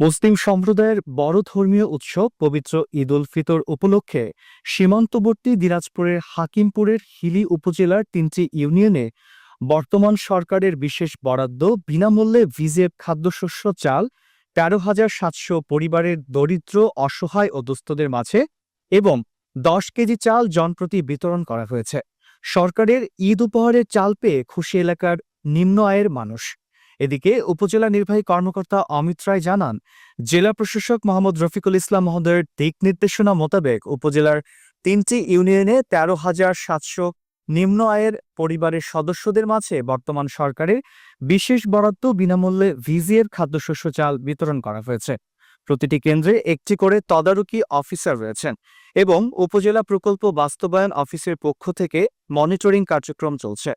মুসলিম সম্প্রদায়ের বড় ধর্মীয় উৎসব পবিত্র ঈদ উল ফিতর উপলক্ষে সীমান্তবর্তী দিনাজপুরের হাকিমপুরের হিলি উপজেলার ৩টি ইউনিয়নে বর্তমান সরকারের বিশেষ বরাদ্দ বিনামূল্যে ভিজিএফ খাদ্যশস্য চাল ১৩,৭০০ পরিবারের দরিদ্র অসহায় ও দুস্থদের মাঝে এবং ১০ কেজি চাল জনপ্রতি বিতরণ করা হয়েছে। সরকারের ঈদ উপহারের চাল পেয়ে খুশি এলাকার নিম্ন আয়ের মানুষ। এদিকে উপজেলা নির্বাহী কর্মকর্তা অমিত রায় জানান, জেলা প্রশাসক মোহাম্মদ রফিকুল ইসলাম মহোদয়ের দিক নির্দেশনা মোতাবেক উপজেলার ৩টি ইউনিয়নে ১৩,৭০০ নিম্ন আয়ের পরিবারের সদস্যদের মাঝে বর্তমান সরকারের বিশেষ বরাদ্দ বিনামূল্যে ভিজিএর খাদ্যশস্য চাল বিতরণ করা হয়েছে। প্রতিটি কেন্দ্রে একটি করে তদারকি অফিসার রয়েছেন এবং উপজেলা প্রকল্প বাস্তবায়ন অফিসের পক্ষ থেকে মনিটরিং কার্যক্রম চলছে।